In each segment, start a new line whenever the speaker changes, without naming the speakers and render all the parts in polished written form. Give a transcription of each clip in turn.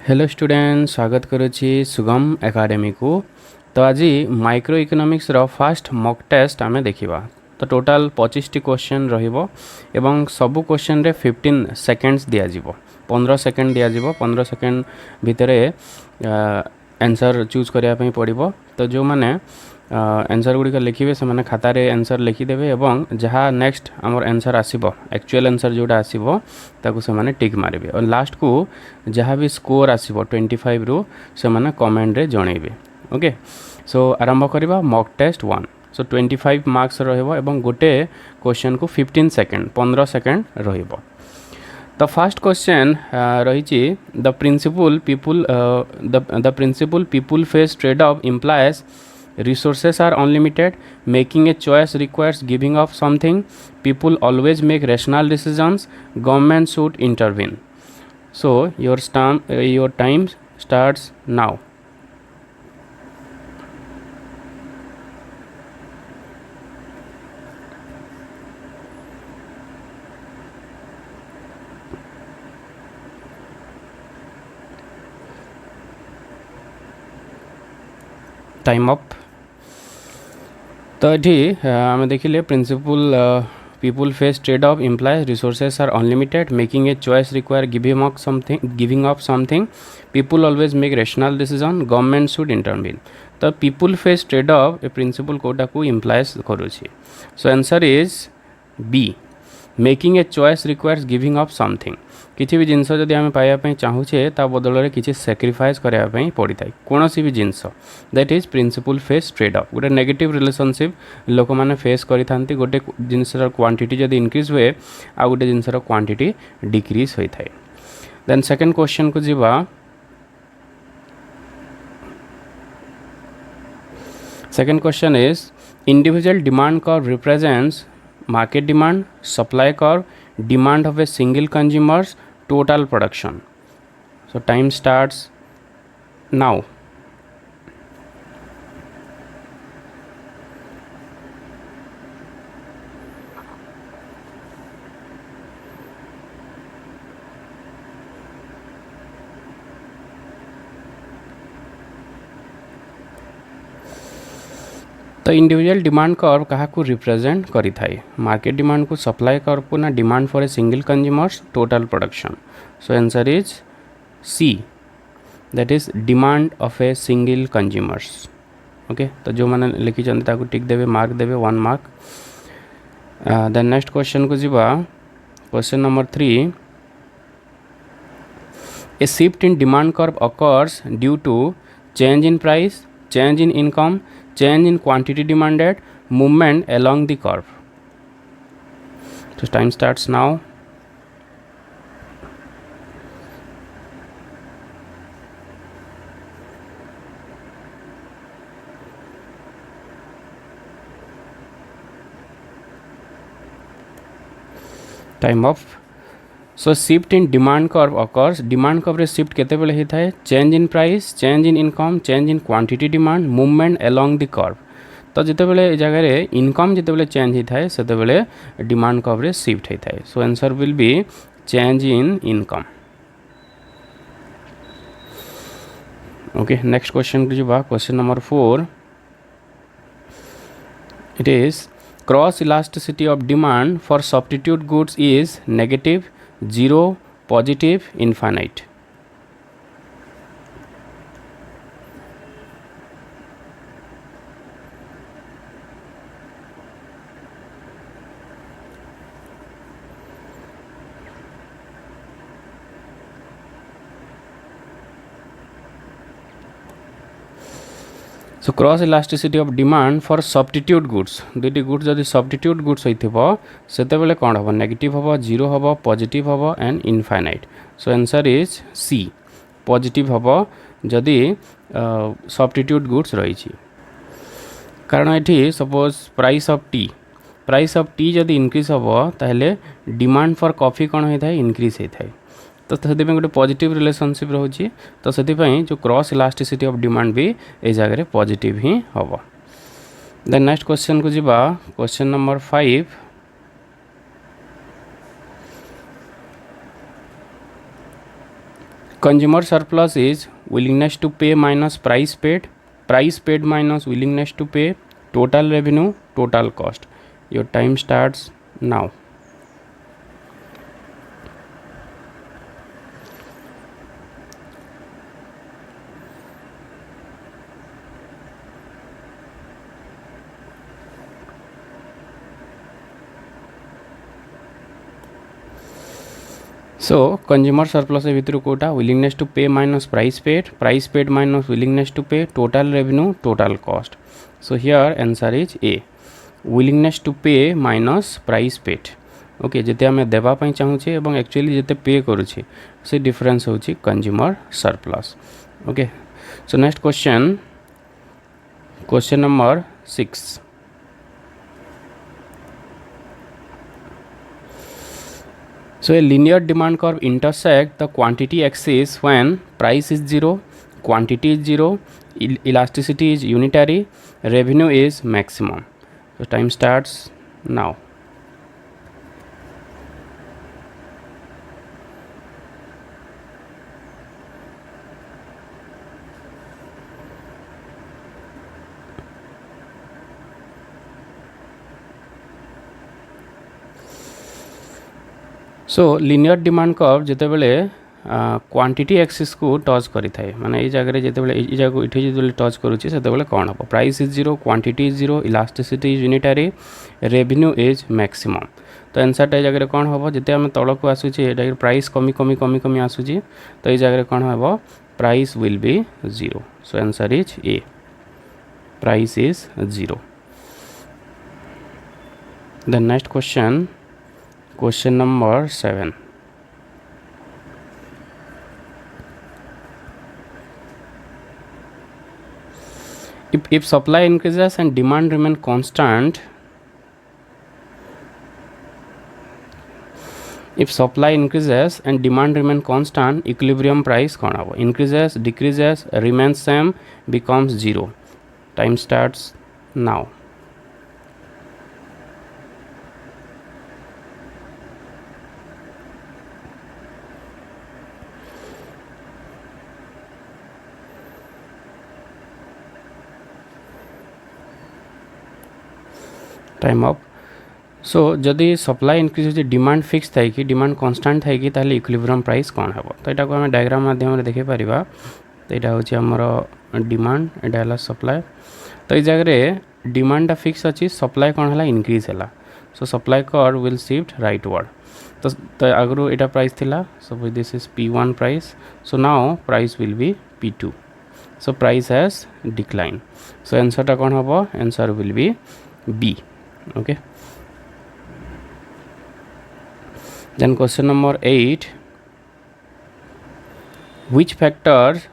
Hello student स्वागत करुच्ची सुगम academy को। तो आज micro economics row first mock test आमे देखिबा। तो टोटल 25 टी क्वेश्चन रहिबो एवं सबु क्वेश्चन रे 15 सेकेंड्स दिया जिवो। 15 सेकेंड दिया जिवो। 15 सेकेंड भितरे आंसर चूज करिया पई पड़िबो। तो जो माने आंसर गुडी लिखिबे से माने खाता रे आंसर लिखि देबे एवं जहाँ नेक्स्ट हमर आंसर आसीबो एक्चुअल आंसर जोटा आसीबो ताकू से माने टिक मारिबे और लास्ट को जहाँ भी स्कोर आसीबो 25 रु से माने कमेंट रे जणेबे। ओके सो आरंभ करिबा मॉक टेस्ट 1। सो 25 मार्क्स रहइबो एवं गोटे क्वेश्चन को 15 सेकेंड 15 सेकेंड रहइबो। The first question रही the principal people face trade-off implies resources are unlimited, making a choice requires giving up something, people always make rational decisions, government should intervene. So your time starts now. Time up. तो ये आम देखिले principal people face trade-off implies resources are unlimited, making a choice require giving up something, people always make rational decision, government should intervene. तो people face trade-off ए principle Kota को implies करूची। So answer is B. Making a choice requires giving up something. किसी भी जिनस जदि आम पाइबा चाहूचे ता बदल में किसी सैक्रिफाइस करने पड़ी था कौन सी भी जिनस that is principle face trade off. गोटे नेगेटिव रिलेशनशिप लोक मैंने फेस करि गोटे जिनसर क्वांटिटी जदि इंक्रीज हुए आ गोटे जिनसर क्वांटिटी डिक्रीज होता है। देन सेकंड क्वेश्चन को जीवा। Second question is individual demand curve represents market demand, supply curve, demand of a single consumers, total production. So time starts now. तो इंडिविजुअल डिमांड कर्व क्या को represent करी थाए market demand को supply curve को ना demand for a single consumers total production. So answer is see that is demand of a single consumers. Okay तो जो मैंने लिखी ताको टिक देवे मार्क देवे 1 मार्क। देन नेक्स्ट क्वेश्चन को जीवा। Question number 3। A shift in demand curve occurs due to change in price, change in income, change in quantity demanded, movement along the curve. So time starts now. Time off. So shift in demand curve occurs demand curve रे shift केते बेले होता है change in price, change in income, change in quantity demand, movement along the curve. तो जिते बेले ए जगह रे इनकम जिते बेले चेंज होता है सेते बेले डिमांड कर्व रे शिफ्ट होता है। So answer will be change in income. Okay next question को जीवा। Question number 4। It is cross elasticity of demand for substitute goods is negative, 0, positive, infinite. So cross elasticity of demand for substitute goods दुईटी goods जदि substitute goods होइथिबो सेते बेले कोन हबो negative हबो, 0 हबो, पॉजिटिव हबो and infinite. So answer is C positive हबो जदि सब्स्टिट्यूट गुड्स रही। कारण एठी सपोज प्राइस ऑफ टी जदि इंक्रीज हबो ताहले डिमांड फॉर कॉफी कोन होइथाय इंक्रीज होइथाय। तो से गोटे पॉजिटिव रिलेशनशिप रोचे। तो से जो क्रॉस इलास्टिसिटी ऑफ डिमांड भी ए जगह पॉजिटिव ही हम। देन नेक्स्ट क्वेश्चन को जीवा। Question number 5। Consumer surplus is willingness to pay minus price paid minus willingness to pay, total revenue, total cost. Your time starts now. So consumer surplus भितर कोटा willingness to pay minus price paid minus willingness to pay, total revenue, total cost. So here answer is A, willingness to pay minus price paid. Okay जिते आम देवाई चाहूँचे और actually जिते पे करुचे से डिफरेंस होची consumer surplus. Okay so next question number 6. So a linear demand curve intersect the quantity axis when price is 0, quantity is 0, elasticity is unitary, revenue is maximum. So time starts now. So linear demand curve जिते बेले quantity axis को touch करि थाए माने ए जगह जिते बेले ए जगह इठी जिते टच करूची सेते बेले कोन हो, price is 0, quantity is 0, elasticity is unitary, revenue is maximum. तो आंसर टा जगह कोन हो, जिते हम तळक को आसुची एटा प्राइस कमी कमी कमी कमी आसुची तो ए जगह कोन हो, price will be 0. So answer is a, price is 0. The next question number 7. If supply increases and demand remain constant, equilibrium price कौन होगा, increases, decreases, remains same, becomes 0. Time starts now. Time up. So जदि supply increase हो demand fix थाए कि demand constant थाए कि ताले equilibrium price कौन है. तो यहाँ को आम डायग्राम माध्यम देखि परिबा. तो यहाँ हूँ आमर डिमांड, एटा है सप्लाई. तो ये जगह डिमांड फिक्स अच्छी, सप्लाई कौन है इंक्रीज है. सो supply curve will shift rightward. तो आगु यहाँ प्राइस थिला, suppose this is P1 price. So now price will be P2. So price has decline. So answer कौन हम, answer will be B. Okay, then question number 8. Which factors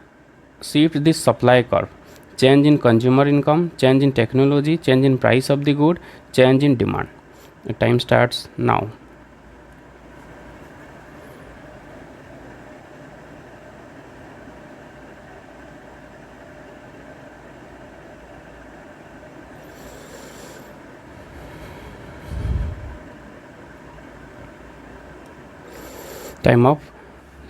shift this supply curve? Change in consumer income, change in technology, change in price of the good, change in demand. The time starts now. Time of.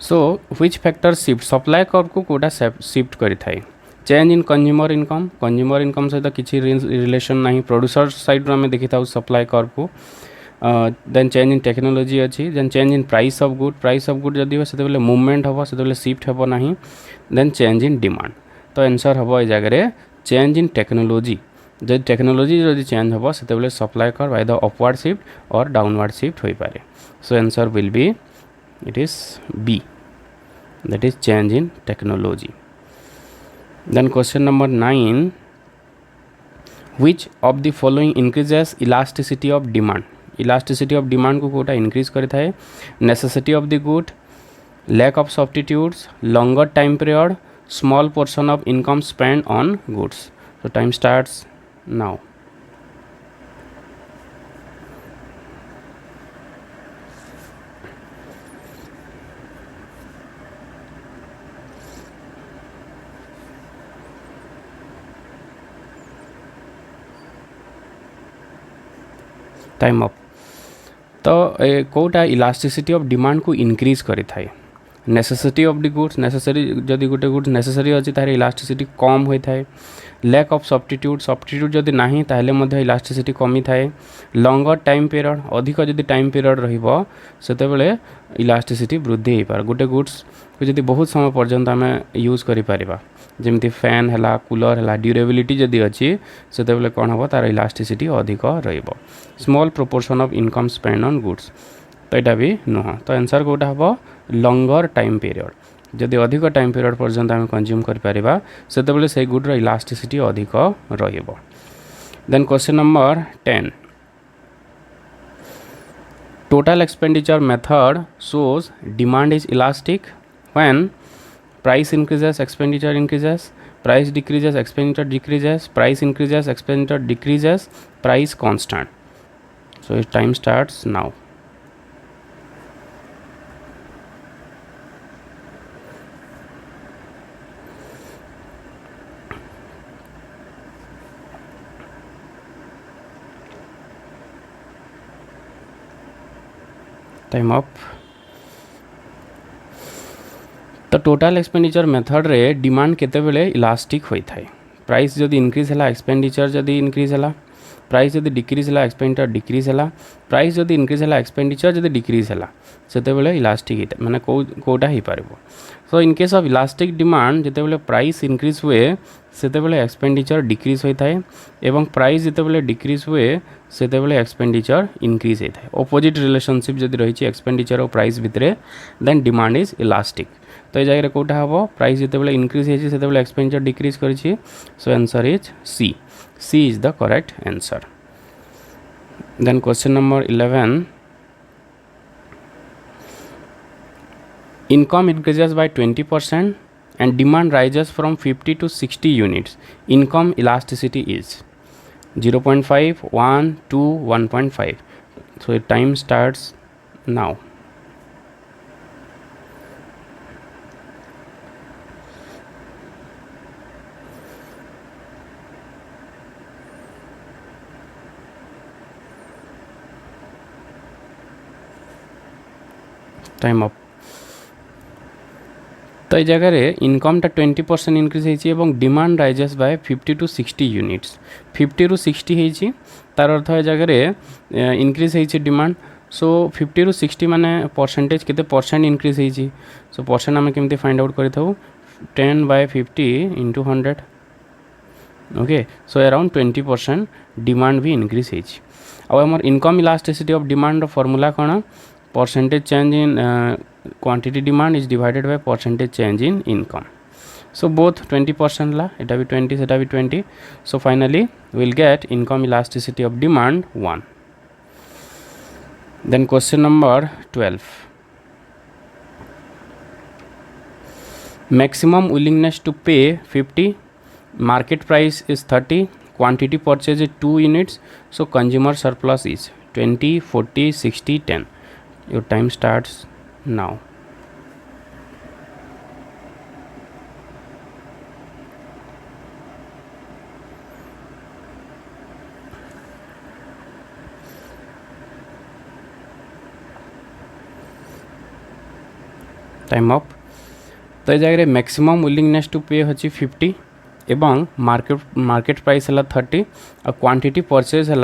So which factor shift supply curve को Kota shift करि थाए. Change in consumer income सहित किसी relation नहीं. Producer side आम देखी था supply curve को. देन चेंज इन टेक्नोलोजी अच्छी. Then change in price of good जदि हो से मूवमेंट हम से शिफ्ट हम ना. Then change in demand. तो आंसर हम ये जगह चेंज इन टेक्नोलोजी. जब टेक्नोलोजी जब चेंज हम से supply curve either upward shift और डाउनवर्ड शिफ्ट हो पारे. So answer will be, it is B, that is change in technology. Then question number 9. Which of the following increases elasticity of demand? Elasticity of demand को Kota increase करता है. Necessity of the good, lack of substitutes, longer time period, small portion of income spent on goods. So time starts now. Time up. तो Kota elasticity of demand को increase करि थाए. Necessity of the goods necessary जदि गोटे goods necessary अच्छी तार elasticity कम होता है लैक ऑफ सब्स्टिट्यूट जदि नाही ताहले मध्य इलास्टिसिटी कमी थाए लंगर टाइम पीरियड अधिक जदि टाइम पीरियड रहिबो सेते बेले इलास्टिसिटी वृद्धि हो पार गोटे गुड्स को जदि बहुत समय पर्यंत आम यूज करि परिबा जेमती फैन है कूलर है ड्यूरेबिलिटी जदि अच्छी से कौन हम तार इलास्टिसिटी अधिक रहिबो small proportion of income spend on goods तो यहाँ भी नुह तो आंसर कौटा हम लंगर टाइम पीरियड जदि अधिक टाइम पीरियड पर्यंत आम कंज्यूम करें से गुड्र इलास्टिसिटी अधिक रहिबो then question number 10 total expenditure method shows demand is elastic when price increases expenditure increases price decreases expenditure decreases price increases expenditure decreases price constant so time starts now time up तो total expenditure method रे demand केतेबेले elastic होता है price जदि increase है expenditure जदि increase है price जदि decrease है एक्सपेंडिचर डिक्रीज है प्राइस जदि इंक्रीज है एक्सपेंडिचर जदि डिक्रीज है सेतेबेले इलास्टिक होता है माने कोटा ही पारिबो so in case of elastic demand जेतेबेले प्राइस इंक्रीज हुए सेतेबेले एक्सपेंडिचर डिक्रीज होता है एवं प्राइस जेतेबेले डिक्रीज हुए सेतेबेले एक्सपेंडिचर इंक्रीज होता है ऑपोजिट रिलेशनशिप जदि रही एक्सपेंडिचर और प्राइस भितर देन डिमांड इज इलास्टिक तो ये जगह कौटा हम प्राइस जिते इंक्रीज होते एक्सपेंडिचर डिक्रीज कर so answer is C is the correct answer then question number 11 income increases by 20% and demand rises from 50 to 60 units income elasticity is 0.5 1 2 1.5 so time starts now time up तो ये जगह इनकमटा 20% increase होती demand rises by 50 to 60 units 50 to 60 होती तार अर्थ ए जगह increase होती demand so 50 to 60 माने percentage केते परसेंट इंक्रीज होती सो परसेंट आम केमती फाइंड आउट करें 10/50 into 100 okay so around 20% demand भी इंक्रीज होती आम income elasticity of demand formula कौन percentage change in quantity demand is divided by percentage change in income so both 20% la eta bhi 20 seta bhi 20 so finally we'll get income elasticity of demand 1 then question number 12 maximum willingness to pay 50 market price is 30 quantity purchase is 2 units so consumer surplus is 20 40 60 10 your time starts now time up तो ये जगह maximum willingness to पे होची 50 एवं market price है 30 और quantity purchase है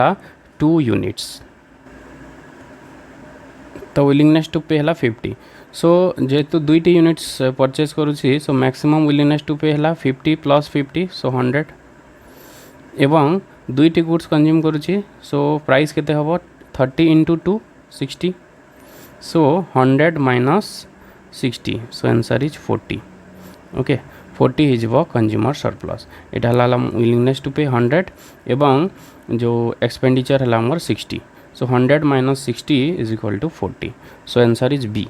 2 units तो विलिंगनेस टू पे है 50 सो जेहेतु दुईटी यूनिट्स परचेज करुँची so maximum willingness to pay है 50 + 50 सो 100 एवं दुईटी गुड्स कंज्यूम करुँची सो प्राइस केते हबो 30 × 2 60 so 100 - 60 so answer is 40 okay 40 हो कंज्यूमर सरप्लस यहाँ विलिंगनेस टू पे 100 एवं जो एक्सपेंडिचर है आमर 60 so 100 - 60 is equal to 40 so answer is B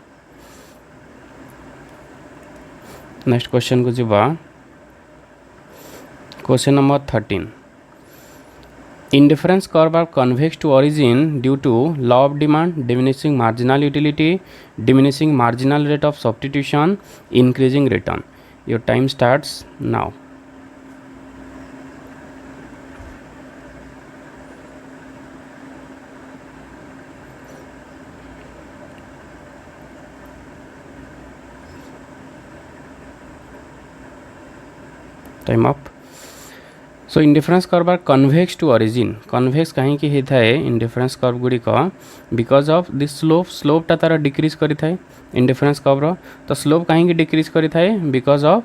next question को जीवा question number 13 indifference curve are convex to origin due to law of demand diminishing marginal utility diminishing marginal rate of substitution increasing return your time starts now time up. So indifference curve are convex to origin. Convex कहीं होता है indifference curve गुड़िक because of this स्लोपटा तार decrease करें indifference कर्वर। तो slope कहीं decrease करें because of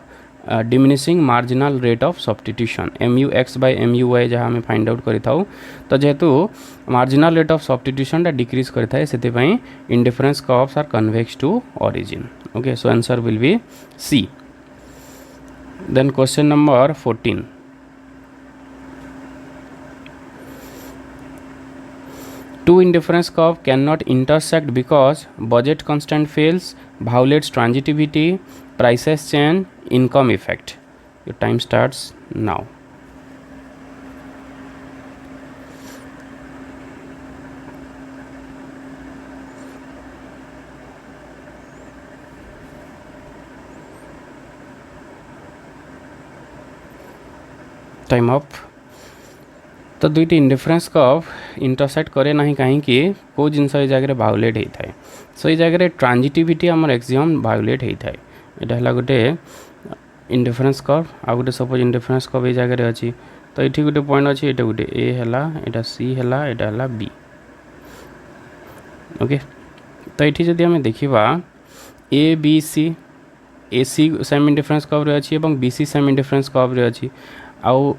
diminishing marginal rate of substitution MUX/MUY जहाँ आम फाइंड आउट करें। तो जेहेतु marginal rate of substitution decrease करें से indifference curves are convex to origin. Okay, so answer will be C. Then question number 14। Two indifference curve cannot intersect because budget constant fails, violates transitivity, prices change, income effect. Your time starts now. Time up. तो दुईटी indifference curve intersect करे ना कहीं कौ जिनस ये जगह violate होता है। सो ये जगह ट्रांजिटिविटी आम एक्सियम भायोलेट होता है। यहाँ गोटे इंडिफरेंस कर्व आ गए सपोज इंडिफरेंस कर्व ये जगह अच्छी। तो ये गोटे पॉइंट अच्छी, ये गोटे ए है, यहाँ सी है, यहाँ है बी। ओके, तो ये जदि आम देखा A B C, A C same indifference curve रे अच्छी और B C same indifference curve रे अच्छी। आउ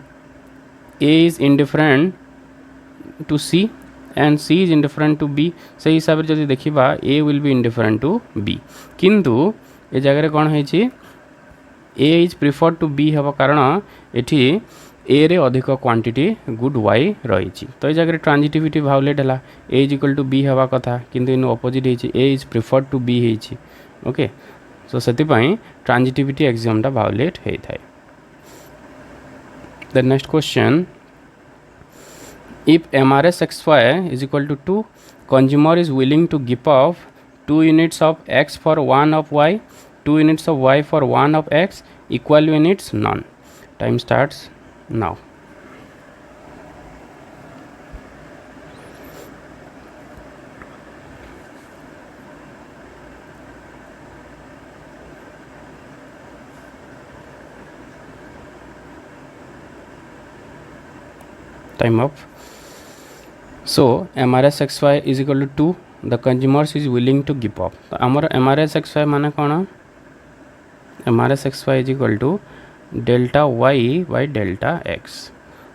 A is indifferent to C and C is indifferent to B। से हिसाब से जब देखा A will be indifferent to B, किंतु ये जगह कौन है A is preferred to B हम कारण ये A रे अधिक क्वांटिटी गुड Y रही। तो ये जगह ट्रांजिटिविटी भायोलेट है A is equal to B हवा कथा, किंतु इन ऑपोजिट है A is preferred to B है। ओके, सो से ट्रांजिटिविटी एक्सियमटा भायोलेट होता है। The next question, if MRSXY is equal to 2, consumer is willing to give up 2 units of X for 1 of Y, 2 units of Y for 1 of X, equal units none. Time starts now. Time up. So MRSXY is equal to 2, the consumer is willing to give up। तो आमर MRSXY माने कौन? MRSXY is equal to delta Y by delta X।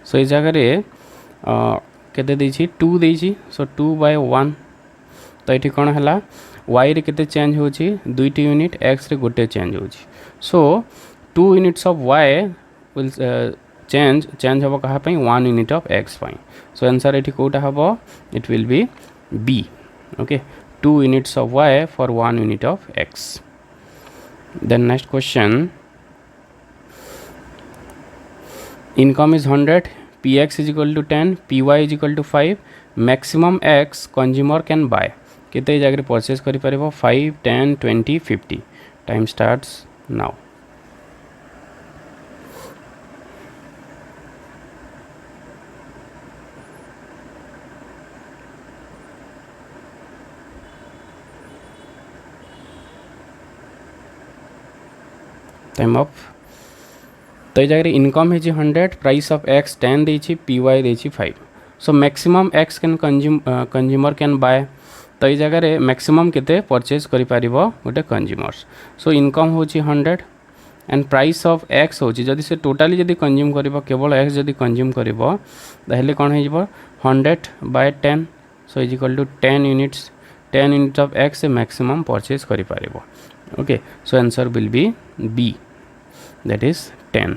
सो ये जगह केते देछि 2 देछि, सो 2 by 1। तो ये कौन है Y रे केते चेंज होछि 2 यूनिट, X रे गोटे चेंज होछि। So 2 units of Y will change हम कहाँ 1 यूनिट ऑफ X पाई। सो आंसर ये कौटा हम, it will be B। Okay, 2 units of Y for 1 unit of X। Then next question, income is 100, PX is equal to 10, PY is equal to 5, maximum X consumer can buy केते जगह purchase करि परिबो 5, 10, 20, 50। Time starts now. Time up. तो ये जगह income है 100, price of X 10 देछि, PY देछि 5। So maximum X can consumer can bye. तो ये जगह मैक्सिमम केते परचेज करि पारिबो गोटे कंज्यूमर्स। सो इनकम होछि 100 एंड प्राइस ऑफ X होछि जदि से टोटाली जदि कंज्यूम करिबो, केवल X जदि कंज्यूम करिबो ताहले कोन हे जिवो 100 by 10। So is equal to 10 units, 10 units of X से मैक्सिमम परचेज करि पारिबो। Okay, so answer will be B, that is 10.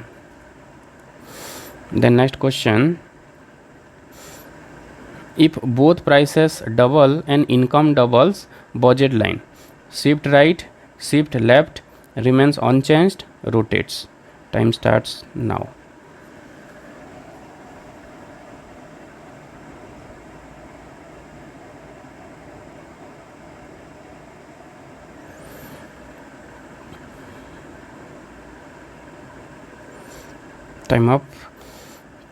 Then next question, if both prices double and income doubles, budget line, shift right, shift left, remains unchanged, rotates। Time starts now। Time up.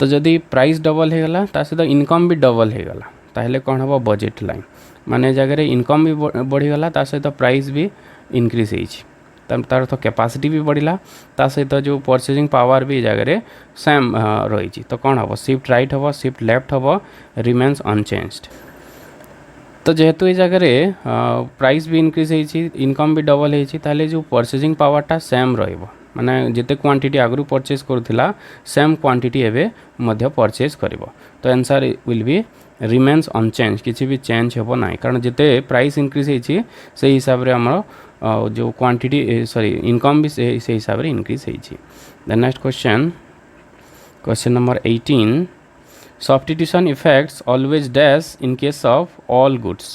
तो जदि price double होगला ता सहित income भी double होगला ताहले कौन हम budget line, माने जगह इनकम भी बढ़ीगला ता सहित प्राइस भी इनक्रीज होइछि। तार तो कैपेसिटी भी बढ़ला ता सहित जो परचेजिंग पावर भी जगह सेम रही। तो कौन हम शिफ्ट राइट हम शिफ्ट लेफ्ट हम रिमेन्स अनचेंज्ड। तो जेहेतु ये जगह प्राइस भी इंक्रीज होती इनकम भी डबल होती जो परचेजिंग पावरटा सेम रहिबो माने जिते क्वांटिटी आगु परचेज करूला सेम क्वांटिटी एवं मध्य परचेज करिवो। तो answer will be remains unchanged किसी भी चेंज हेबो ना कारण जिते प्राइस इंक्रीज होती से हिसाब रे हमर जो क्वांटिटी सॉरी इनकम भी से हिसाब रे इंक्रीज होती। The next question number 18 substitution effects always dash in case of all goods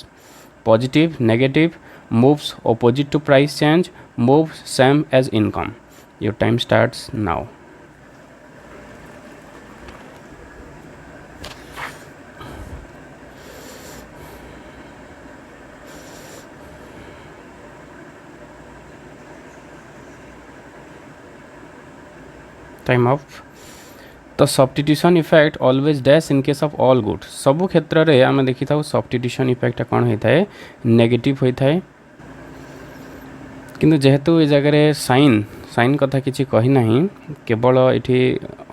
positive negative moves opposite to price change moves same as income. Your time starts now. Time up. तो substitution effect always dash in case of all good सबु क्षेत्र रे आमे देखि थाउ substitution effect कौन होता है negative होता है किंतु जेहेतु ये जगह साइन साइन कथा किसी कही ना केवल ये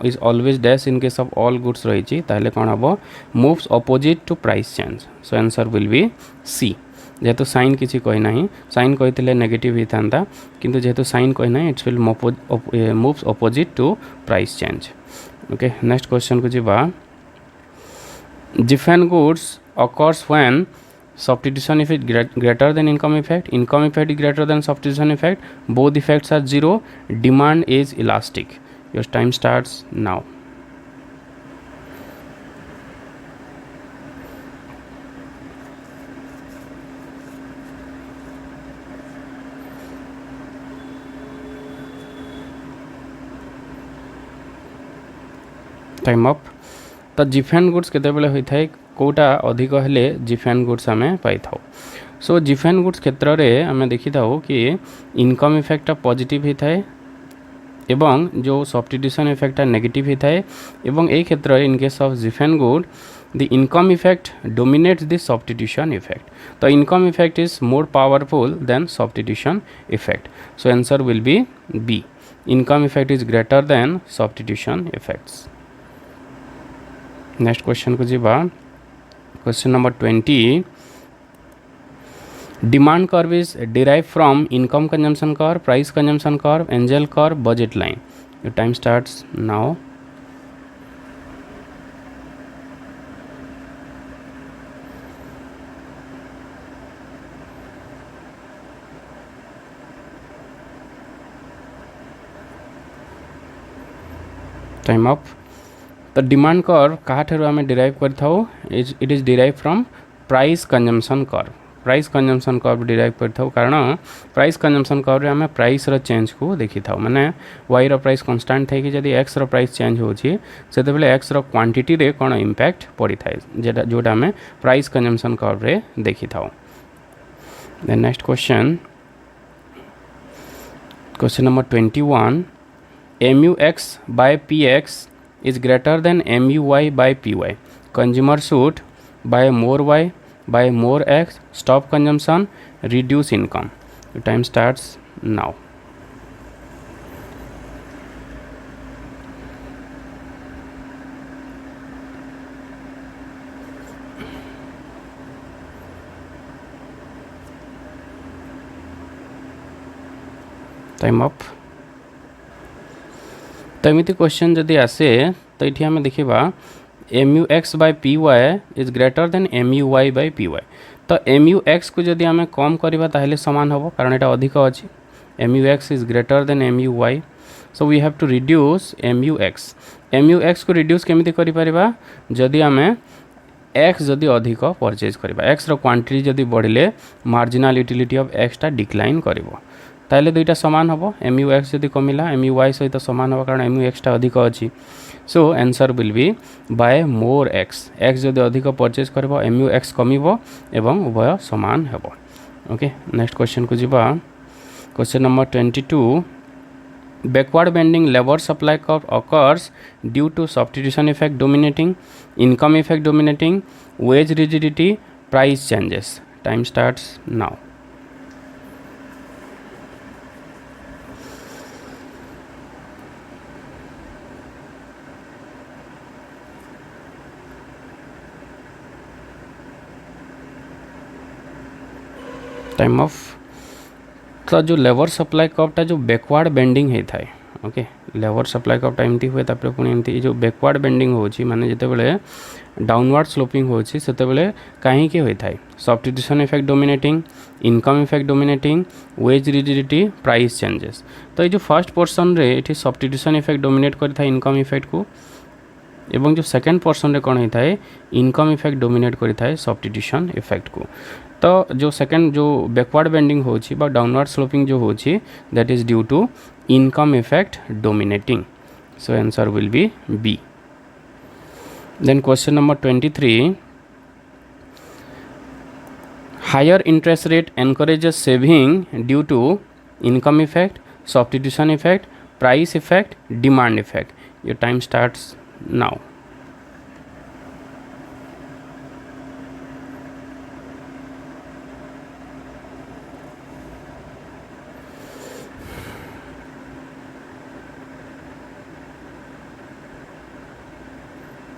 is always dash in case of all goods रही ताले कौन हम moves opposite to price change. So answer will be C जेहेतु साइन किसी कही ना साइन कही नेगेटिव होता किंतु जेहेतु साइन कही ना it's will moves opposite to price change. Okay next question को जीवा different goods occurs when substitution effect greater than income effect is greater than substitution effect both effects are zero demand is elastic. Your time starts now. Time up. तो defect goods केतेबेले होता है कोटा अधिक हेले defect goods आम पाई था। सो defect goods क्षेत्र में आम देखी था कि इनकम इफेक्ट पॉजिटिव होता है एवं जो सब्स्टिट्यूशन इफेक्ट नेगेटिव होता है एवं ए क्षेत्र in case of Giffen good the income effect dominates the substitution effect. तो income effect is more powerful than substitution effect. So answer will be B income effect is greater than substitution effects. Next question को जीवा question number 20 demand curve is derive from income consumption curve price consumption curve Engel curve budget line. Your time starts now. Time up. तो demand curve क्या आम derive कर it is derive from price consumption curve price consumption curve derive कर कारण price consumption curve आम price रो change को देखी था माने वाई रो प्राइस कांस्टेंट थे कि जदि एक्स रो प्राइस चेंज होची सेते बेले एक्स रो क्वांटिटी रे कोन इंपैक्ट पड़ी थाए जेटा जोटा आम प्राइस कंजम्पशन कर्व रे देखी था। Then next question number 21 MUX by PX is greater than MUY by PY. Consumer should buy more Y, buy more X, stop consumption, reduce income. The time starts now. Time up. तो एमती question जदि आसे तो ये आम देखा MUX by PY is greater than MUY by PY। तो MUX को जदि आम कम करवा ताहले समान हम कारण यहाँ अधिक अच्छी MUX is greater than MUY। So we have to reduce MUX को रिड्यूस केमिति करि परिबा जदि आम X जदि अधिक परचेज करवा X रो क्वांटिटी जदि बढ़िले मार्जिनल यूटिलिटी ऑफ X टा डिक्लाइन करिवो ताहले दुईटा सामान हम MUX जदि कमिला MUY सहित सामान हम कारण MUX टा अधिक अच्छी। So answer will be buy more X जदि अधिक परचेज करबो MUX कमिबो एवं उभय समान हेबो। ओके नेक्स्ट क्वेश्चन को जीवा question number 22 backward bending labour supply curve occurs due to substitution effect dominating income effect dominating wage rigidity price changes। time starts now। Time of तो जो लेवर सप्लाई कर्वटा जो बैकवर्ड बेंडिंग होता है okay लेवर supply कर्वटा एमती हुए तापर पुणी एमती जो बैकवर्ड बेंडिंग होची माने जिते बेले डाउनवर्ड स्लोपिंग होची सेते बेले काहे के होता है substitution effect dominating income effect dominating wage rigidity price changes तो ये जो फर्स्ट पोर्शन रे एठी सब्स्टिट्यूशन इफेक्ट डोमिनेट करता है इनकम इफेक्ट को एवं जो सेकेंड पोर्शन रे कौन होता है इनकम इफेक्ट डोमिनेट करता है सब्स्टिट्यूशन इफेक्ट को तो जो सेकेंड जो बैकवर्ड बेंडिंग होची बा डाउनवर्ड स्लोपिंग जो होची that is due to income effect dominating so answer will be B then question number 23 higher interest rate encourages saving due to income effect substitution effect price effect demand effect your time starts now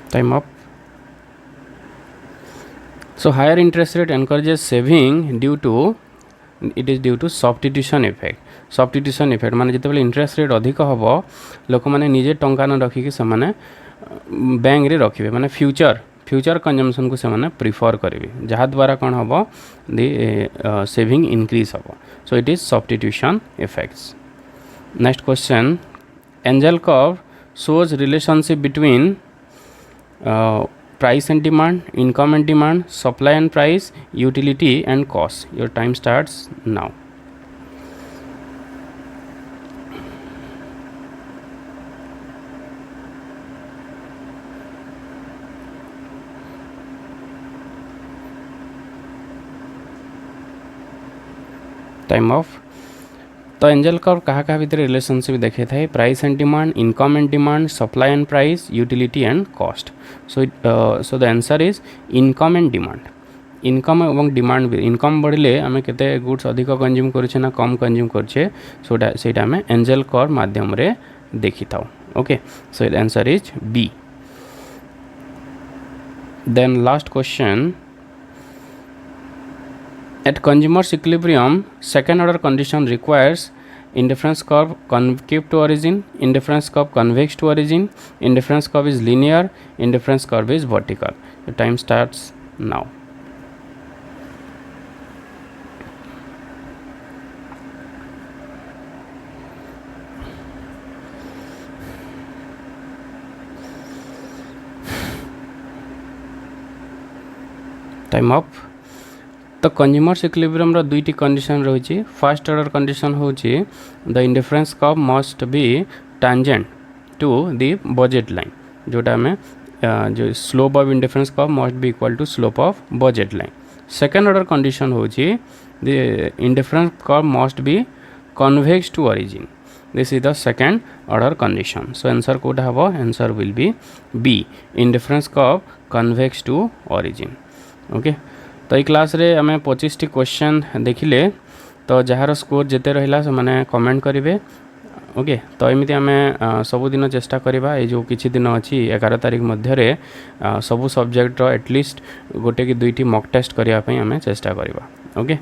time up so higher interest rate encourages saving due to it is due to substitution effect माने जिते बेले interest rate अधिक हम लोक मैंने निजे टंका न रखिकी से माने बैंक रे रखिबे माने फ्यूचर कंजम्पशन को से माने प्रिफर करेंगे जहाँ द्वारा कौन हम दी सेविंग इंक्रीज हम so it is substitution effects next question angel curve shows relationship between price and demand, income and demand, supply and price, utility and cost. Your time starts now. Time off. तो angel curve कहाँ कहाँ भीतर relationship देखे थे price and demand income and demand supply and price utility and cost so the answer is income and demand income और demand भी income बढ़ले आम के गुड्स अधिक कंज्यूम करुचे ना कम कंज्यूम करुचे सो आम एंजल कर्व माध्यम रे देखी था okay so the answer is B then last question At consumer's equilibrium, second order condition requires indifference curve concave to origin, indifference curve convex to origin, indifference curve is linear, indifference curve is vertical. The time starts now. Time up. तो consumers equilibrium रो दुईटी condition रही first order condition होची the indifference curve must be tangent to the budget line जोटा में जो slope of indifference curve must be equal to slope of budget line second order condition होची the indifference curve must be convex to origin this is the second order condition so answer कोड हम answer will be B indifference curve convex to origin okay तो ये class रे आम 25 question देखिले तो jar score जिते रहा से मैंने कमेंट करेंगे ओके तो एमती आम सबुदिन चेष्टा करवा ये जो किछि दिन अच्छी 11 तारीख मध्य सबू सब्जेक्ट एटलिस्ट गोटे कि दुईटी मॉक टेस्ट करने आम चेष्टा करवा okay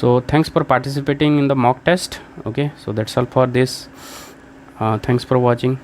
so thanks for participating in the mock test okay so that's all for this thanks for watching